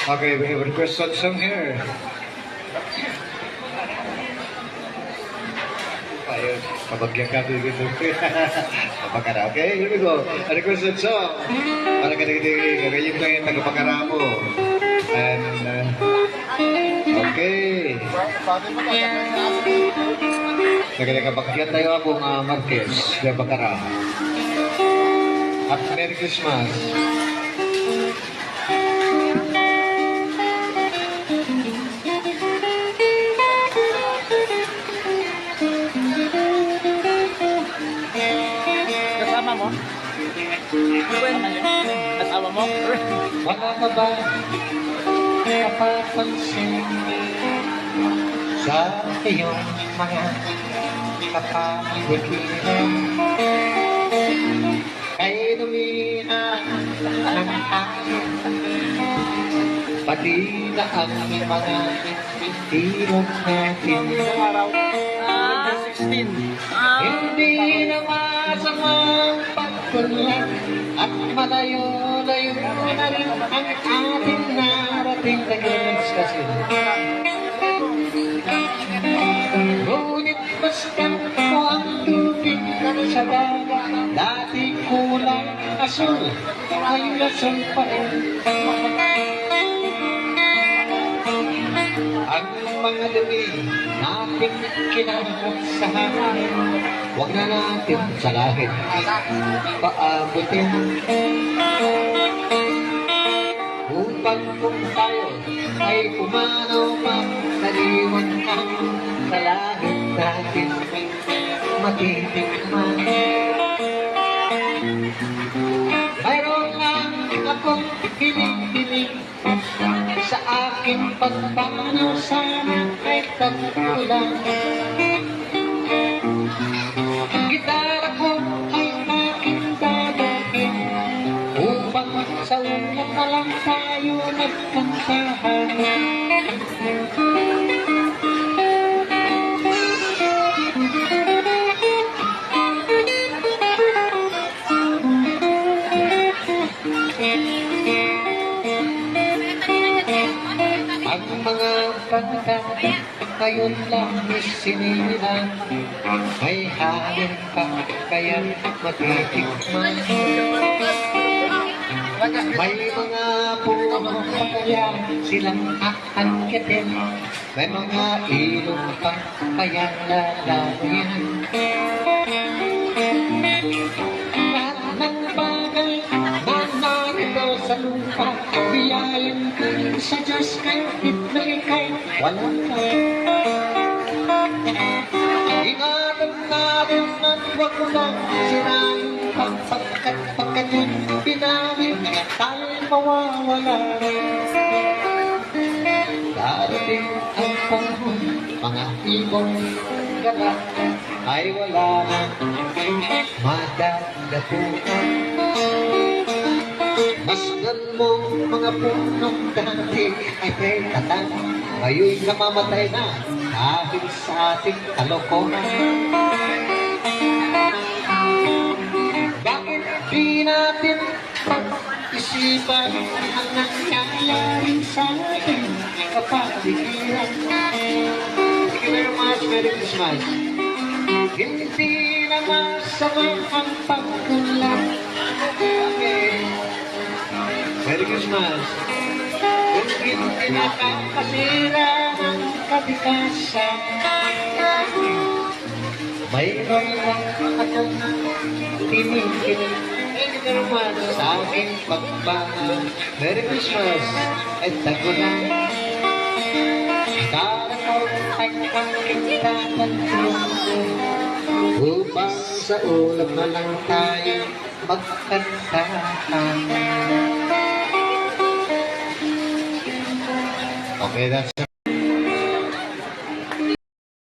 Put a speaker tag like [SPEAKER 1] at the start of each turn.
[SPEAKER 1] Okay, we have a requested song here. Ayun, kabagyan ka dito. Kapagkara. Okay, here we go. A requested song. Para kagayim lang yung tagapagkara mo. And, okay. Kabagyan tayo akong Marquez. Kapagkara. Happy Merry Christmas.
[SPEAKER 2] Kasama mo? Kasama mo?
[SPEAKER 1] Wala ka ba napapansin sa iyong mga kapaligiran? Kay dumina ng hangin, pati na ang mga tirog natin.
[SPEAKER 2] Araw? 16.
[SPEAKER 1] Hindi na masamang pagtulad at malayo-layo na rin ang ating narating Tagalog kasi. Ngunit basta mo ang tubig sa dagat, dati kulay asul, ngayon asul pa rin. Ang mga dumi nating kinakasama, huwag na natin salahin, paabutin. Upang kung tayo ay pumanaw man, naliwan ang salahin natin matitikman. Mayroon lang akong hiling-hiling sa aking pagpanaw, sana ay tagpulan. Ang gitara ko ay aking dadalhin upang sa ulat na lang tayo nagkantahan. Ang mga banda ngayon lang isinilang, may hangin pa kaya matitikman. May mga puno pa kaya silang aangkitin, may mga ilong pa kaya lalawin. Lahat ng bagay na narito sa lupa, biyayan ka sa Diyos kahit na ika'y wala ka. Ingatan natin at huwag mo lang sirain, pagkat yun pinamit tayo'y mawawala. Darating ang panahon, mga ibong gala ay wala na madagatuan. Masdan mo mga punong dati ay may tatang, ngayon namamatay na dahil sa ating kalokohan. Bakit di natin pag-isipan ang nangyayari sa ating kapaligiran? Thank you very much. Merry Christmas. Hindi naman sama ang pagkulang. Okay. Merry Christmas. Kung hindi nakakasira ng kabikasan, mayroon lang akong tinikinig. Thank you very much sa aking pagmahal. Merry Christmas at tagulan. Daraw ay aking tatagpuan, upang sa ulap na lang tayo magkantahan. Okay, that's